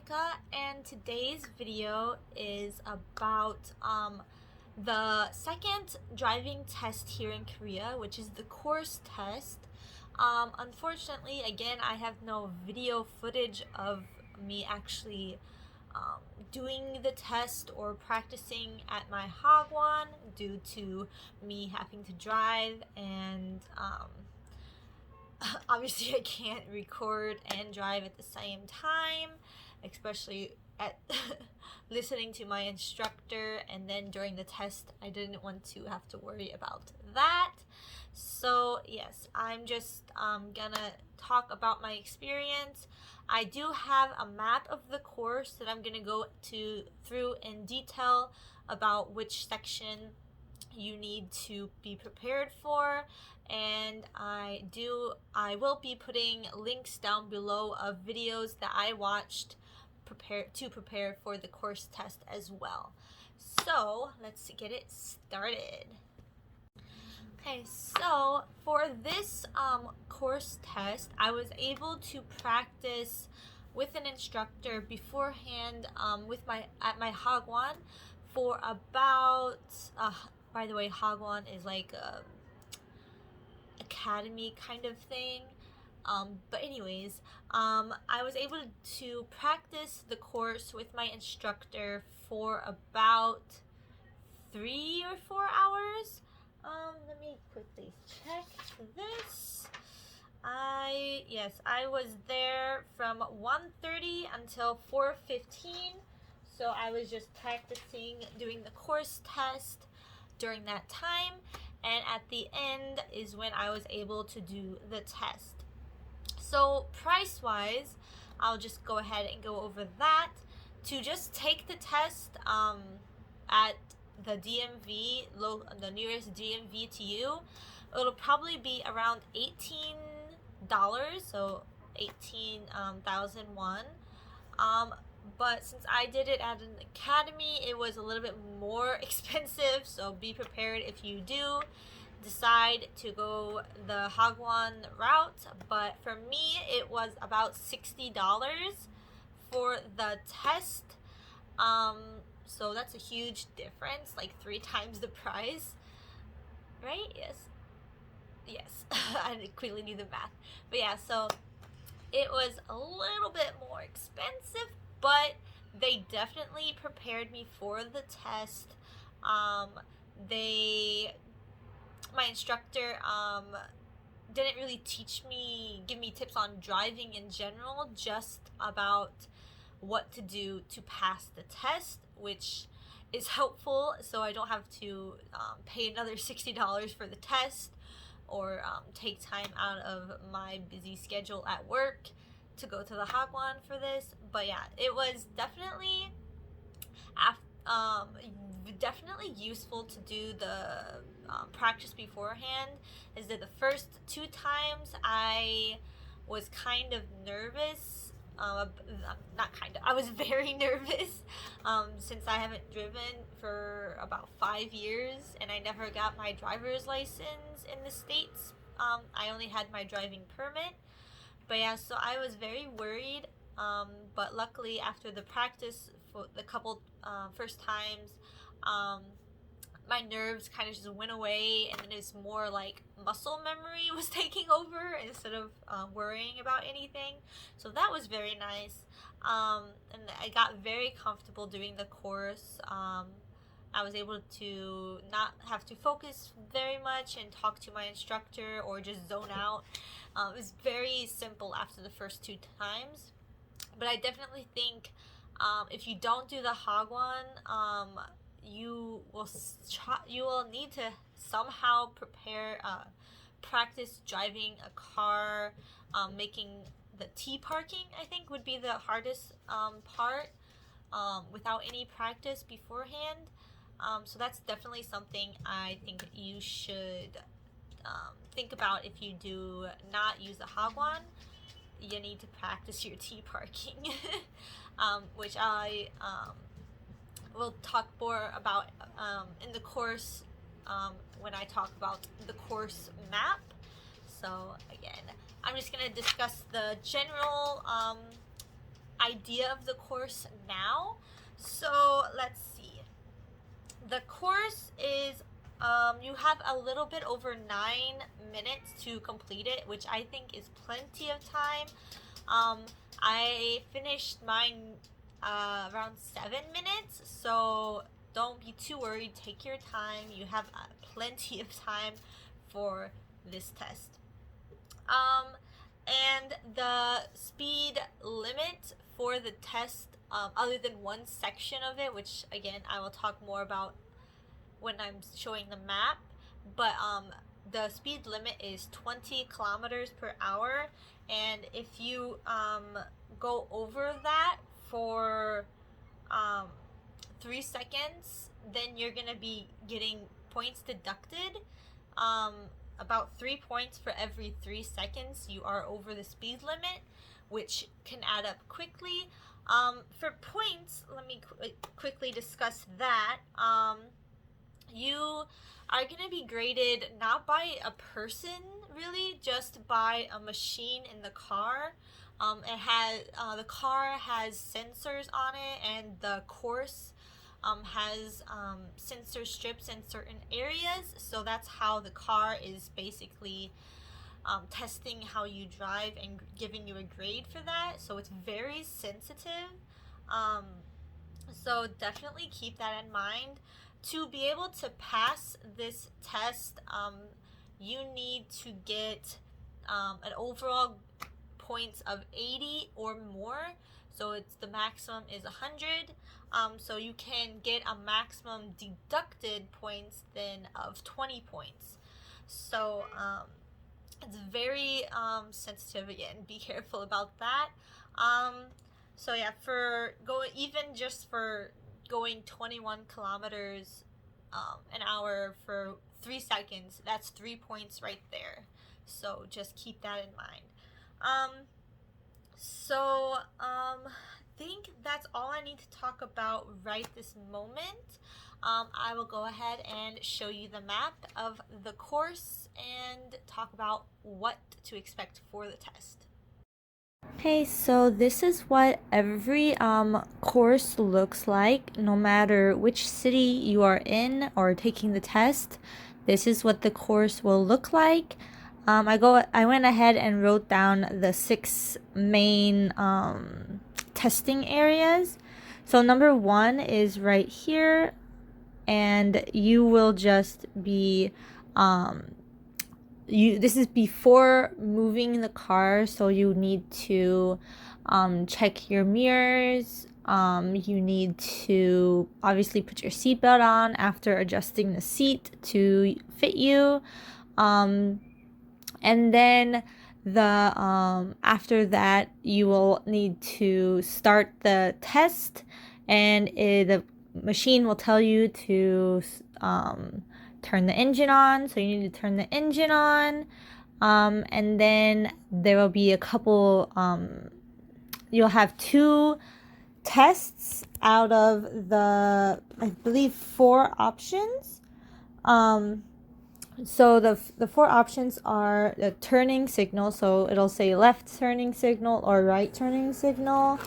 Jessica, and today's video is about the second driving test here in Korea, which is the course test. Unfortunately, again, I have no video footage of me actually doing the test or practicing at my Hagwon due to me having to drive and obviously I can't record and drive at the same time, especially at listening to my instructor, and then during the test I didn't want to have to worry about that. So yes, I'm just gonna talk about my experience. I do have a map of the course that I'm gonna go through in detail about which section you need to be prepared for, and I will be putting links down below of videos that I watched to prepare for the course test as well. So let's get it started. Okay, so for this course test, I was able to practice with an instructor beforehand at my Hagwon for about by the way, Hagwon is like a academy kind of thing. But anyways, I was able to practice the course with my instructor for about 3 or 4 hours. Let me quickly check this. I was there from 1:30 until 4:15. So I was just practicing doing the course test during that time, and at the end is when I was able to do the test. So price wise, I'll just go ahead and go over that. To just take the test at the DMV, the nearest DMV to you, it'll probably be around $18, so 18,000 won. But since I did it at an academy, it was a little bit more expensive, so be prepared if you do decide to go the Hagwon route. But for me, it was about $60 for the test. So that's a huge difference, like 3 times the price, right? Yes. I quickly do the math. But yeah, so it was a little bit more expensive, but they definitely prepared me for the test. My instructor didn't really give me tips on driving in general, just about what to do to pass the test, which is helpful, so I don't have to pay another $60 for the test, or take time out of my busy schedule at work to go to the Hagwon for this. But yeah, it was definitely useful to do the practice beforehand. Is that the first 2 times I was kind of nervous. I was very nervous since I haven't driven for about 5 years, and I never got my driver's license in the States. I only had my driving permit. But yeah, so I was very worried, but luckily after the practice for the couple first times, my nerves kind of just went away, and then it's more like muscle memory was taking over instead of worrying about anything. So that was very nice, and I got very comfortable doing the course. I was able to not have to focus very much and talk to my instructor or just zone out. It was very simple after the first 2 times. But I definitely think if you don't do the Hagwon, you will need to somehow practice driving a car. Making the T parking, I think, would be the hardest part without any practice beforehand. So that's definitely something I think you should think about. If you do not use the Hagwon, you need to practice your T parking, which I will talk more about in the course when I talk about the course map. So again, I'm just going to discuss the general idea of the course now. So let's see. The course is you have a little bit over 9 minutes to complete it, which I think is plenty of time. I finished mine around 7 minutes, so don't be too worried. Take your time. You have plenty of time for this test. And the speed limit for the test, other than one section of it, which again I will talk more about when I'm showing the map, but the speed limit is 20 kilometers per hour, and if you go over that for 3 seconds, then you're gonna be getting points deducted. About 3 points for every 3 seconds you are over the speed limit, which can add up quickly. For points, let me quickly discuss that. You are going to be graded not by a person, really, just by a machine in the car. The car has sensors on it, and the course has sensor strips in certain areas. So that's how the car is basically testing how you drive and giving you a grade for that. So it's very sensitive. So definitely keep that in mind. To be able to pass this test, you need to get an overall points of 80 or more. So it's the maximum is 100. So you can get a maximum deducted points then of 20 points. So it's very sensitive. Again, be careful about that. So yeah, for going 21 kilometers an hour for 3 seconds, that's 3 points right there. So just keep that in mind. I think that's all I need to talk about right this moment. I will go ahead and show you the map of the course and talk about what to expect for the test. Okay, so this is what every course looks like, no matter which city you are in or taking the test. This is what the course will look like. I went ahead and wrote down the 6 main testing areas. So number 1 is right here, and you will just be this is before moving the car, so you need to check your mirrors. You need to obviously put your seatbelt on after adjusting the seat to fit you. And then after that, you will need to start the test, and the machine will tell you to turn the engine on. So you need to turn the engine on, and then there will be a couple. You'll have 2 tests out of the, I believe, 4 options. So the 4 options are the turning signal, so it'll say left turning signal or right turning signal,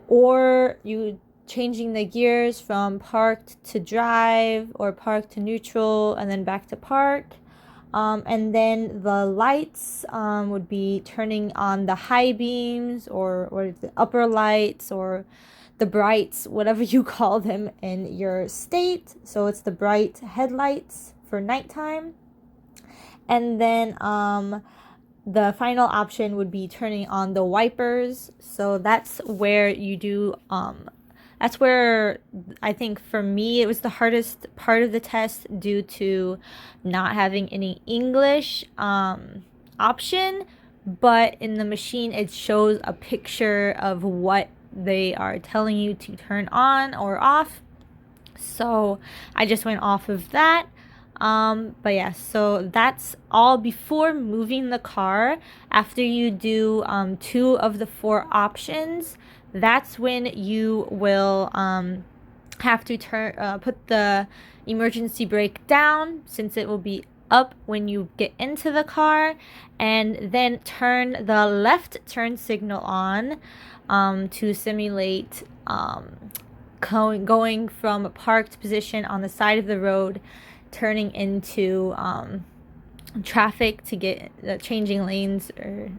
or you changing the gears from parked to drive or parked to neutral and then back to park. And then the lights would be turning on the high beams or the upper lights or the brights, whatever you call them in your state. So it's the bright headlights for nighttime. And then the final option would be turning on the wipers. So that's where you do that's where I think for me it was the hardest part of the test due to not having any English option, but in the machine it shows a picture of what they are telling you to turn on or off. So I just went off of that. But yeah, so that's all before moving the car. After you do 2 of the 4 options, that's when you will have to put the emergency brake down, since it will be up when you get into the car, and then turn the left turn signal on to simulate going from a parked position on the side of the road, turning into traffic to get changing lanes, or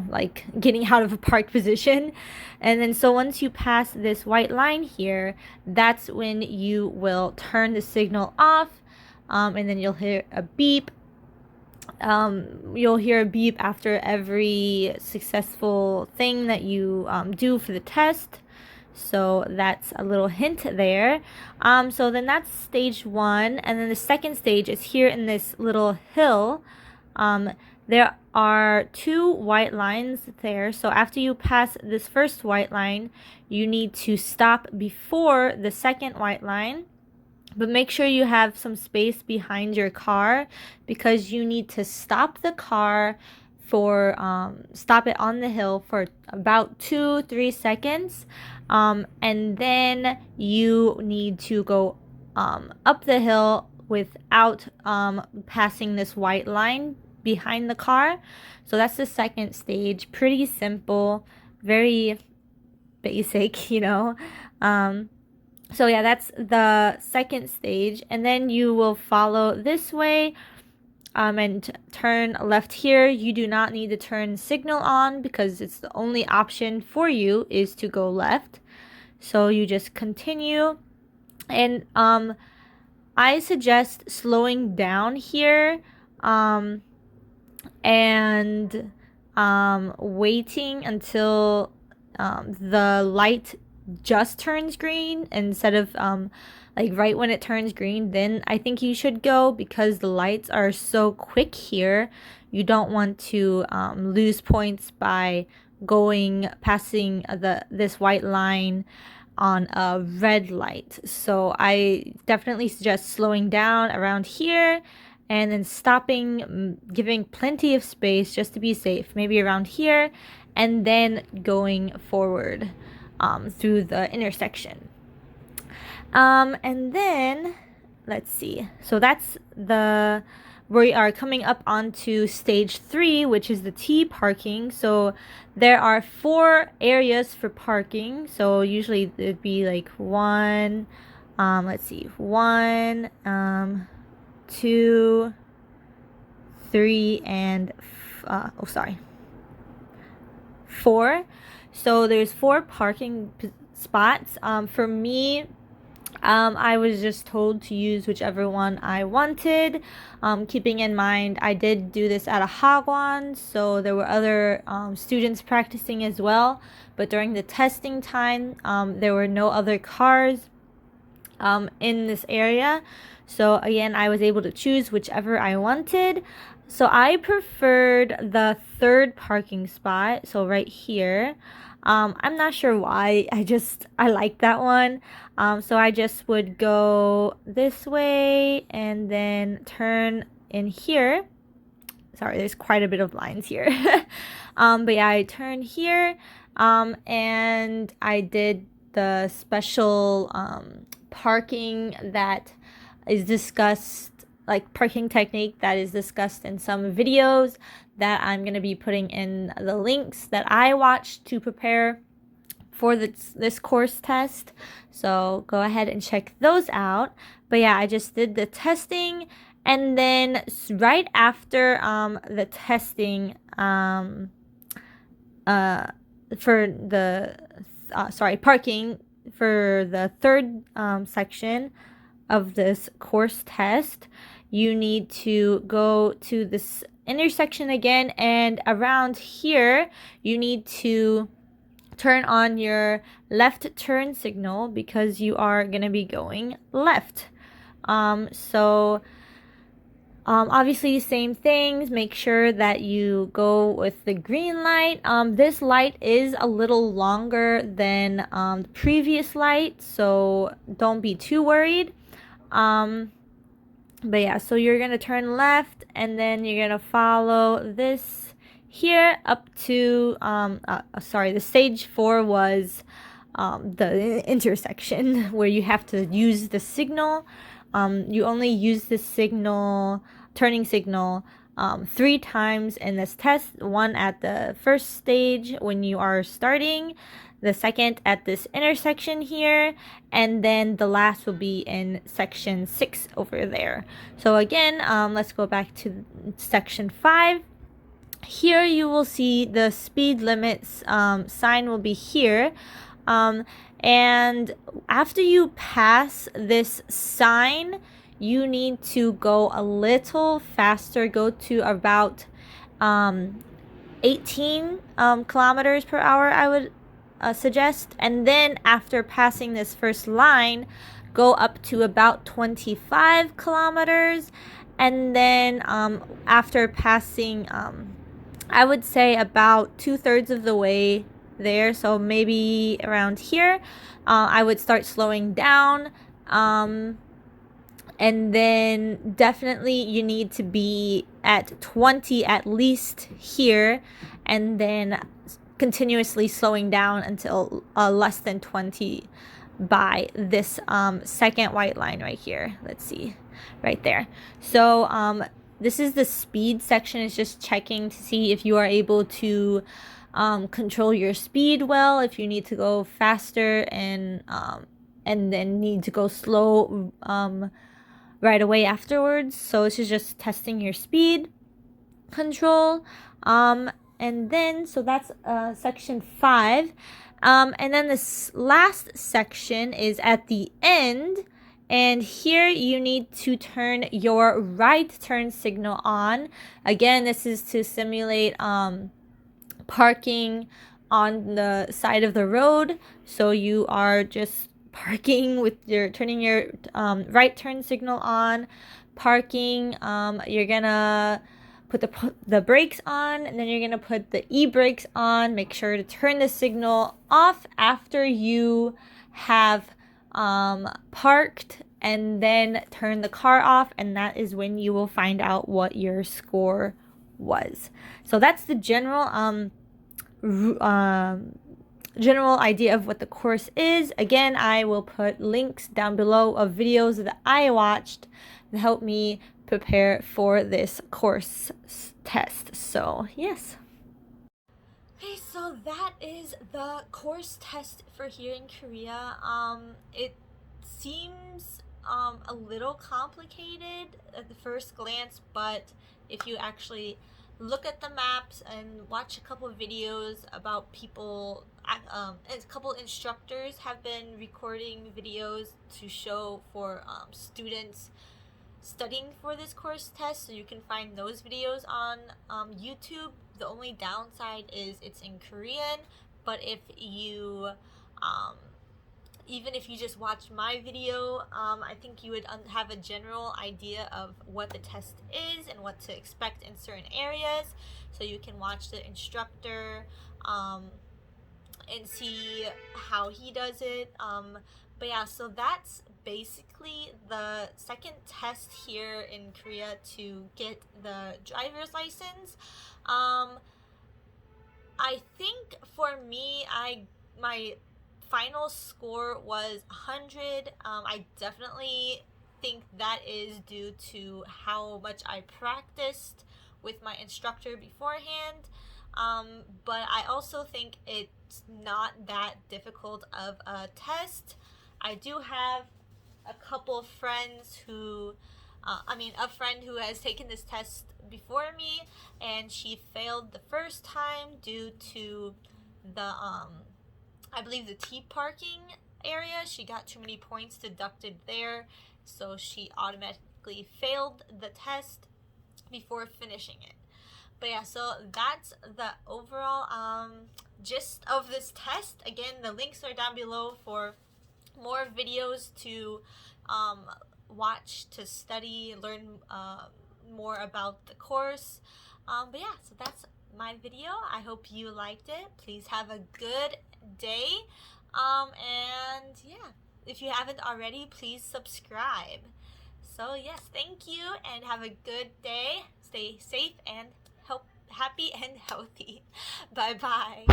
like getting out of a parked position. And then so once you pass this white line here, that's when you will turn the signal off, and then you'll hear a beep. You'll hear a beep after every successful thing that you do for the test. So that's a little hint there. So then that's stage 1, and then the second stage is here in this little hill. There are 2 white lines there. So after you pass this first white line, you need to stop before the second white line. But make sure you have some space behind your car, because you need to stop the car for stop it on the hill for about 2-3 seconds, and then you need to go up the hill without passing this white line behind the car. So that's the second stage. Pretty simple, very basic, so yeah, that's the second stage. And then you will follow this way and turn left here. You do not need to turn signal on, because it's the only option for you is to go left. So you just continue, and I suggest slowing down here and waiting until the light just turns green, instead of like right when it turns green. Then I think you should go, because the lights are so quick here. You don't want to lose points by passing this white line on a red light. So I definitely suggest slowing down around here, and then stopping, giving plenty of space just to be safe, maybe around here, and then going forward through the intersection. And then let's see. So that's we are coming up onto stage 3, which is the T parking. So there are 4 areas for parking. So usually it'd be like 1, 2, 3, and 4. So there's 4 parking spots. For me, I was just told to use whichever one I wanted, keeping in mind I did do this at a hagwon, so there were other students practicing as well. But during the testing time, there were no other cars in this area. So again, I was able to choose whichever I wanted. So I preferred the 3rd parking spot, so right here. I'm not sure why, I like that one. So I just would go this way and then turn in here. Sorry, there's quite a bit of lines here. But yeah, I turned here, and I did the special parking that is discussed, like parking technique that is discussed in some videos that I'm going to be putting in the links that I watched to prepare for this course test. So go ahead and check those out. But yeah, I just did the testing, and then right after the testing for the parking for the 3rd section of this course test, you need to go to this intersection again, and around here you need to turn on your left turn signal, because you are going to be going left. Obviously same things, make sure that you go with the green light. This light is a little longer than the previous light, so don't be too worried. But yeah, so you're gonna turn left, and then you're gonna follow this here up to the stage 4 was the intersection where you have to use the signal. You only use the signal turning signal 3 times in this test. One at the first stage when you are starting, the second at this intersection here, and then the last will be in section 6 over there. So again, let's go back to section 5. Here you will see the speed limits sign will be here. And after you pass this sign, you need to go a little faster, go to about 18 kilometers per hour, I would suggest. And then after passing this first line, go up to about 25 kilometers. And then after passing, I would say about 2/3 of the way there, so maybe around here, I would start slowing down. And then definitely you need to be at 20 at least here, and then continuously slowing down until less than 20 by this second white line right here. Let's see, right there. So this is the speed section. It's just checking to see if you are able to control your speed well, if you need to go faster and then need to go slow right away afterwards. So this is just testing your speed control. And then, so that's section 5. And then this last section is at the end. And here you need to turn your right turn signal on. Again, this is to simulate parking on the side of the road. So you are just parking with turning your right turn signal on, parking. You're gonna put the brakes on, and then you're gonna put the e-brakes on. Make sure to turn the signal off after you have parked, and then turn the car off, and that is when you will find out what your score was. So that's the general idea of what the course is. Again, I will put links down below of videos that I watched that helped me prepare for this course test. So yes. Okay, so that is the course test for here in Korea. It seems a little complicated at the first glance, but if you actually look at the maps and watch a couple of videos about people, a couple instructors have been recording videos to show for students studying for this course test, so you can find those videos on YouTube. The only downside is it's in Korean, but if you even if you just watch my video, I think you would have a general idea of what the test is and what to expect in certain areas, so you can watch the instructor and see how he does it. But yeah, so that's basically the second test here in Korea to get the driver's license. I think for me, my final score was 100. I definitely think that is due to how much I practiced with my instructor beforehand. But I also think it's not that difficult of a test. I do have a couple of friends who, a friend who has taken this test before me, and she failed the first time due to the, I believe the T parking area. She got too many points deducted there, so she automatically failed the test before finishing it. But yeah, so that's the overall gist of this test. Again, the links are down below for more videos to watch, to study, learn more about the course. But yeah, so that's my video. I hope you liked it. Please have a good day. And yeah, if you haven't already, please subscribe. So yes, thank you and have a good day. Stay safe and happy and healthy. Bye bye.